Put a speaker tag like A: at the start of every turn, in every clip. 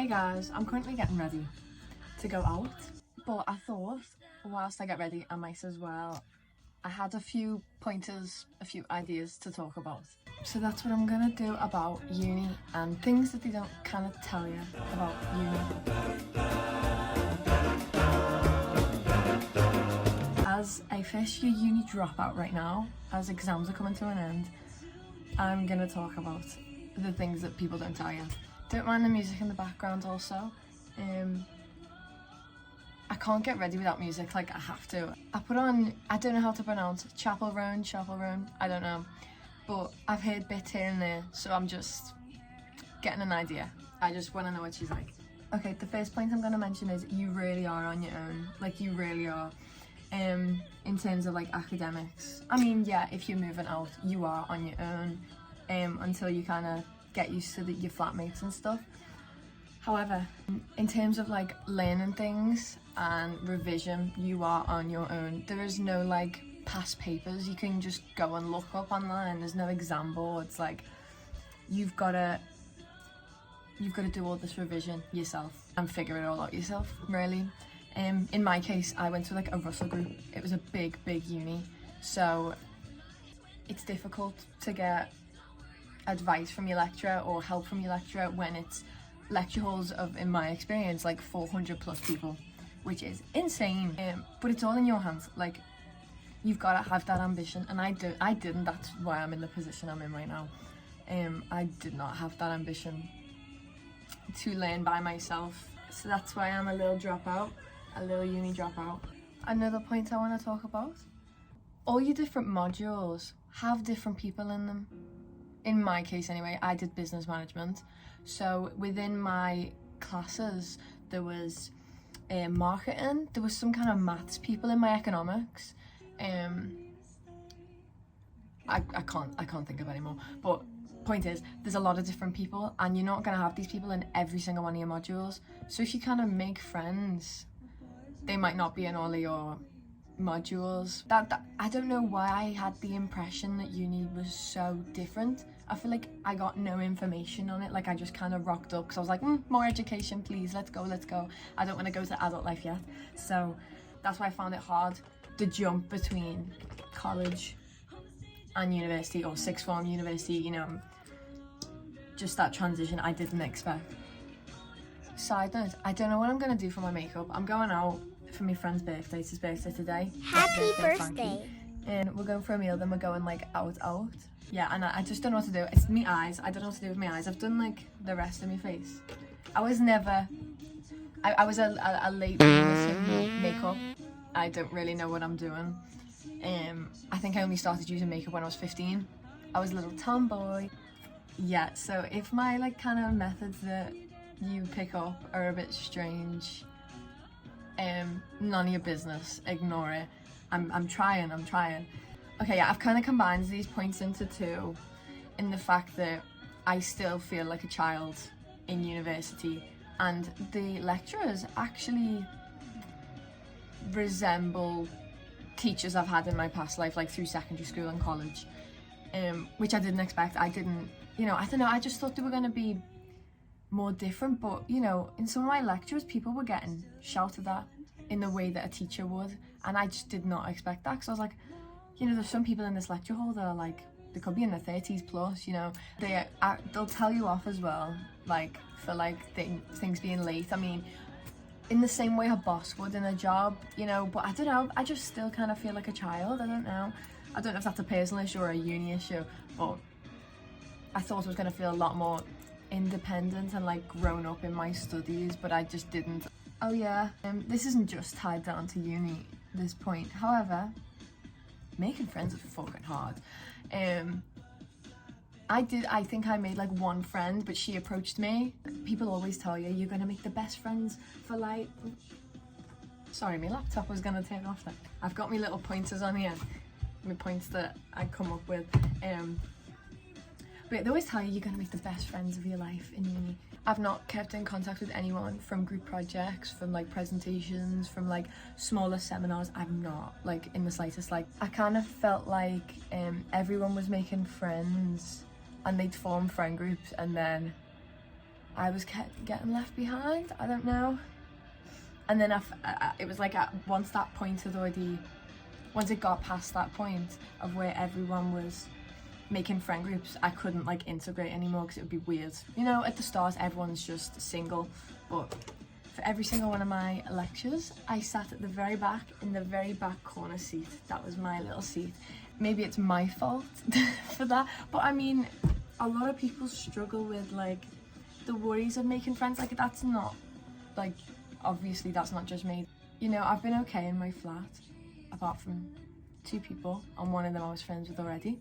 A: Hey guys, I'm currently getting ready to go out, but I thought whilst I get ready I might as well, I had a few pointers, a few ideas to talk about. So that's what I'm gonna do about uni and things that they don't kind of tell you about uni. As a first year uni dropout right now, as exams are coming to an end, I'm gonna talk about the things that people don't tell you. Don't mind the music in the background also. I can't get ready without music, like I have to. I put on, I don't know how to pronounce, chaperone, I don't know. But I've heard bits here and there, so I'm just getting an idea. I just want to know what she's like. Okay, the first point I'm going to mention is you really are on your own. Like, you really are. In terms of like academics. I mean, yeah, if you're moving out, you are on your own until you kind of get used to your flatmates and stuff. However, in terms of like learning things and revision, you are on your own. There is no like past papers you can just go and look up online. There's no exam boards. Like, you've got to do all this revision yourself and figure it all out yourself, really. In my case, I went to like a Russell group. It was a big uni, so it's difficult to get advice from your lecturer or help from your lecturer when it's lecture halls of, in my experience, like 400 plus people, which is insane. But it's all in your hands. Like, you've got to have that ambition, and I didn't. That's why I'm in the position I'm in right now. I did not have that ambition to learn by myself, so that's why I'm a little dropout, a little uni dropout. Another point I want to talk about: all your different modules have different people in them. In my case anyway, I did business management, so within my classes there was marketing, there was some kind of maths people in my economics. I can't think of any more, but point is, there's a lot of different people, and you're not going to have these people in every single one of your modules. So if you kind of make friends, they might not be in all of your modules. That I don't know why I had the impression that uni was so different. I feel like I got no information on it. Like, I just kind of rocked up because I was like, more education please, let's go. I don't want to go to adult life yet. So that's why I found it hard, the jump between college and university, or sixth form university, you know, just that transition I didn't expect. Side note, I don't know what I'm gonna do for my makeup. I'm going out for my friend's birthday. It's his birthday today.
B: Happy birthday.
A: And we're going for a meal, then we're going like out. Yeah, and I just don't know what to do. It's my eyes. I don't know what to do with my eyes. I've done like the rest of my face. I was never, I was a late in makeup. I don't really know what I'm doing. I think I only started using makeup when I was 15. I was a little tomboy. Yeah, so if my like kind of methods that you pick up are a bit strange, none of your business, ignore it. I'm trying. Okay, yeah, I've kind of combined these points into two, in the fact that I still feel like a child in university, and the lecturers actually resemble teachers I've had in my past life, like through secondary school and college, which I didn't expect. I don't know, I just thought they were going to be more different, but you know, in some of my lectures people were getting shouted at in the way that a teacher would, and I just did not expect that, because I was like, you know, there's some people in this lecture hall that are like, they could be in their 30s plus, you know, they'll tell you off as well, like for like things being late. I mean, in the same way a boss would in a job, you know, but I don't know, I just still kind of feel like a child. I don't know if that's a personal issue or a uni issue, but I thought I was going to feel a lot more independent and like grown up in my studies, but I just didn't. Oh yeah, this isn't just tied down to uni, this point. However, making friends is fucking hard. I think I made like one friend, but she approached me. People always tell you you're gonna make the best friends for like, sorry, my laptop was gonna turn off then. I've got my little pointers on here, my points that I come up with. But they always tell you you're gonna make the best friends of your life in uni. I've not kept in contact with anyone from group projects, from like presentations, from like smaller seminars. I've not, like, in the slightest. Like, I kind of felt like everyone was making friends and they'd form friend groups, and then I was getting left behind, I don't know. And then it was like once that point had already, once it got past that point of where everyone was making friend groups, I couldn't like integrate anymore because it would be weird. You know, at the start everyone's just single, but for every single one of my lectures I sat at the very back, in the very back corner seat. That was my little seat. Maybe it's my fault for that, but I mean, a lot of people struggle with like the worries of making friends. Like, that's not, like, obviously that's not just me. You know, I've been okay in my flat apart from 2 people, and one of them I was friends with already.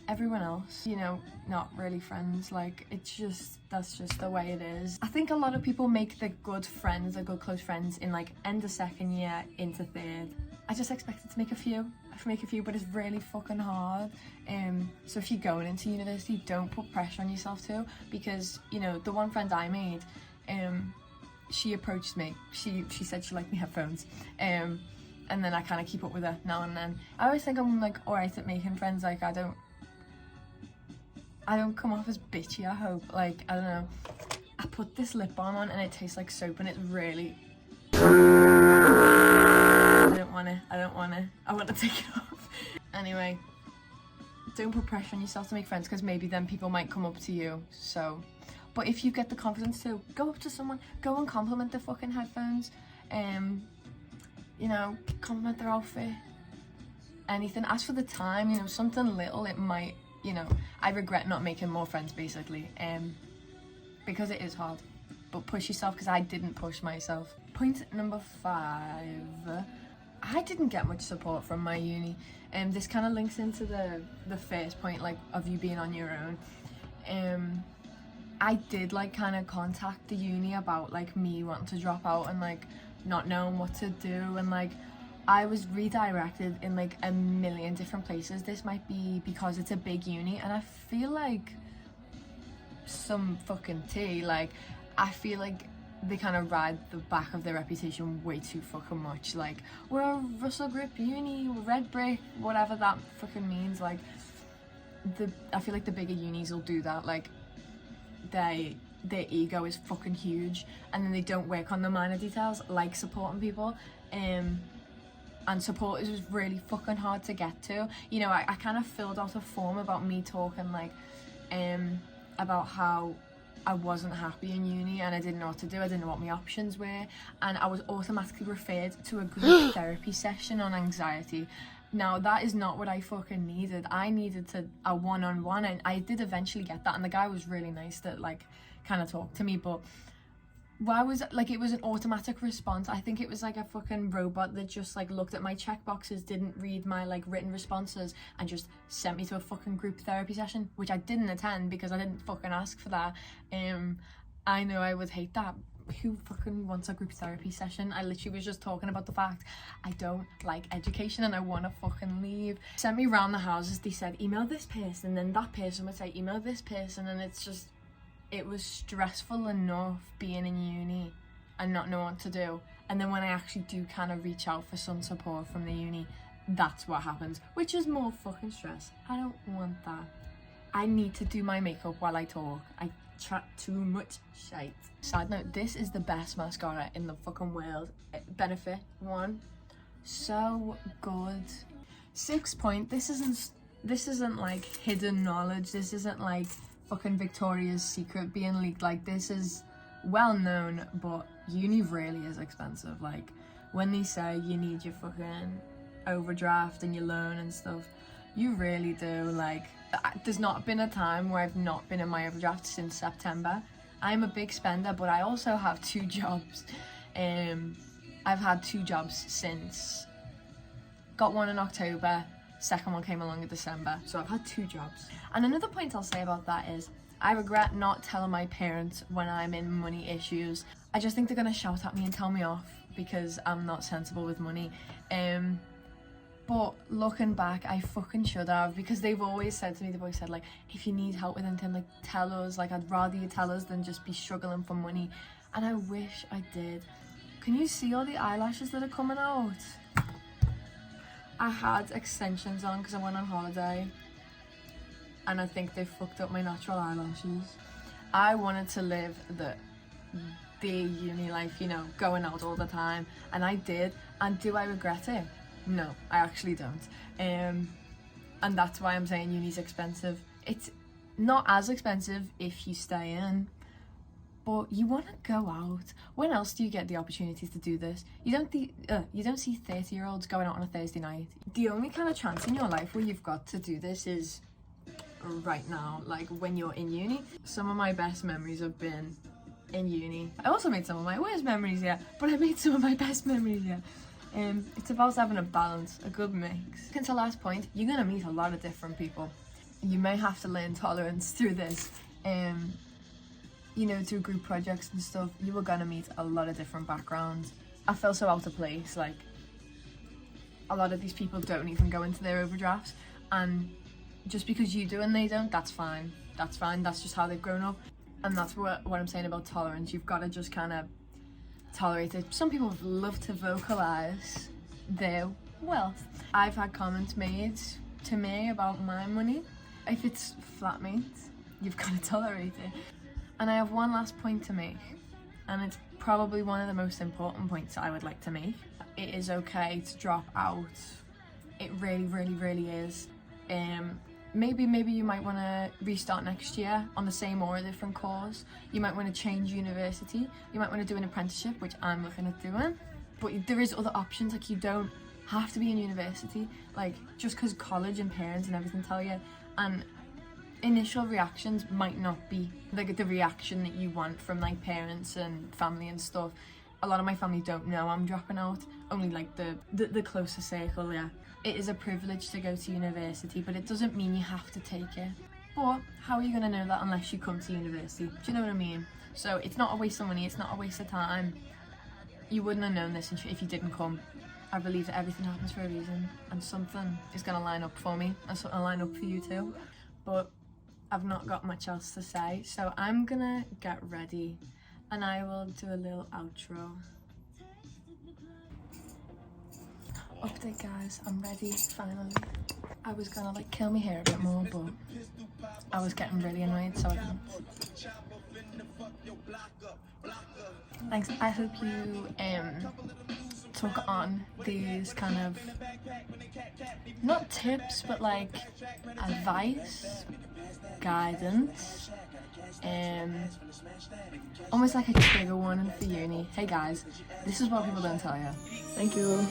A: Everyone else, you know, not really friends. Like, it's just, that's just the way it is. I think a lot of people make the good friends, the good close friends in like end of second year into third. I just expected to make a few, but it's really fucking hard. So if you're going into university, don't put pressure on yourself too, because, you know, the one friend I made, she approached me. She said she liked my headphones. And then I kind of keep up with her now and then. I always think I'm like alright at making friends. Like, I don't come off as bitchy, I hope. Like, I don't know. I put this lip balm on and it tastes like soap, and it's really, I want to take it off. Anyway, don't put pressure on yourself to make friends, because maybe then people might come up to you. So, but if you get the confidence to go up to someone, go and compliment their fucking headphones. You know, compliment their outfit, anything. Ask for the time, you know, something little. It might, you know, I regret not making more friends basically, because it is hard. But push yourself, because I didn't push myself. Point number 5, I didn't get much support from my uni. This kind of links into the first point, like, of you being on your own. I did like kind of contact the uni about like me wanting to drop out and like not knowing what to do, and like I was redirected in like a million different places. This might be because it's a big uni, and I feel like some fucking tea. Like, I feel like they kind of ride the back of their reputation way too fucking much. Like, we're a Russell Grip uni, we're red brick, whatever that fucking means. Like, I feel like the bigger unis will do that. Like, their ego is fucking huge, and then they don't work on the minor details like supporting people. And support is just really fucking hard to get to. You know, I kind of filled out a form about me talking like about how I wasn't happy in uni and I didn't know what to do. I didn't know what my options were, and I was automatically referred to a group therapy session on anxiety. Now, that is not what I fucking needed. I needed a one-on-one, and I did eventually get that, and the guy was really nice that like kind of talked to me. But why was like, it was an automatic response. I think it was like a fucking robot that just like looked at my checkboxes, didn't read my like written responses, and just sent me to a fucking group therapy session, which I didn't attend because I didn't fucking ask for that. I know I would hate that. Who fucking wants a group therapy session? I literally was just talking about the fact I don't like education and I want to fucking leave. Sent me around the houses. They said email this person, and then that person would say email this person, and it's just, it was stressful enough being in uni and not knowing what to do. And then when I actually do kind of reach out for some support from the uni, that's what happens, which is more fucking stress. I don't want that. I need to do my makeup while I talk. I chat too much shite. Side note, this is the best mascara in the fucking world. Benefit 1, so good. 6th point, this isn't like hidden knowledge. This isn't like fucking Victoria's Secret being leaked. Like, this is well known, but uni really is expensive. Like, when they say you need your fucking overdraft and your loan and stuff, you really do. Like, there's not been a time where I've not been in my overdraft since September. I'm a big spender, but I also have 2 jobs. I've had 2 jobs since. Got one in October, second one came along in December. So I've had 2 jobs. And another point I'll say about that is, I regret not telling my parents when I'm in money issues. I just think they're gonna shout at me and tell me off because I'm not sensible with money. But looking back, I fucking should have, because they've always said to me, they've always said like, if you need help with anything, like, tell us. Like, I'd rather you tell us than just be struggling for money. And I wish I did. Can you see all the eyelashes that are coming out? I had extensions on because I went on holiday, and I think they fucked up my natural eyelashes. I wanted to live the uni life, you know, going out all the time, and I did. And do I regret it? No, I actually don't. And that's why I'm saying uni's expensive. It's not as expensive if you stay in, but you want to go out. When else do you get the opportunities to do this? You don't see 30-year-olds going out on a Thursday night. The only kind of chance in your life where you've got to do this is right now, like when you're in uni. Some of my best memories have been in uni. I also made some of my worst memories here, but I made some of my best memories here. It's about having a balance, a good mix. And to last point, you're gonna meet a lot of different people. You may have to learn tolerance through this. You know, through group projects and stuff, you are gonna meet a lot of different backgrounds. I feel so out of place, like a lot of these people don't even go into their overdrafts, and just because you do and they don't, that's fine. That's fine, that's just how they've grown up. And that's what I'm saying about tolerance. You've got to just kind of tolerate it. Some people love to vocalise their wealth. I've had comments made to me about my money. If it's flatmate, you've got to tolerate it. And I have one last point to make, and it's probably one of the most important points I would like to make. It is okay to drop out. It really, really, really is. Maybe you might want to restart next year on the same or a different course. You might want to change university. You might want to do an apprenticeship, which I'm looking at doing. But there is other options. Like, you don't have to be in university. Like, just because college and parents and everything tell you, and initial reactions might not be like the reaction that you want from like parents and family and stuff. A lot of my family don't know I'm dropping out. Only like the closer circle, yeah. It is a privilege to go to university, but it doesn't mean you have to take it. But how are you going to know that unless you come to university? Do you know what I mean? So it's not a waste of money, it's not a waste of time. You wouldn't have known this if you didn't come. I believe that everything happens for a reason, and something is going to line up for me, and something will line up for you too. But I've not got much else to say, so I'm going to get ready, and I will do a little outro. Update guys, I'm ready finally. I was gonna like kill my hair a bit more, but I was getting really annoyed, so I didn't. Thanks. I hope you took on these kind of, not tips, but like advice, guidance, almost like a trigger warning for uni. Hey guys, this is what people don't tell you. Thank you.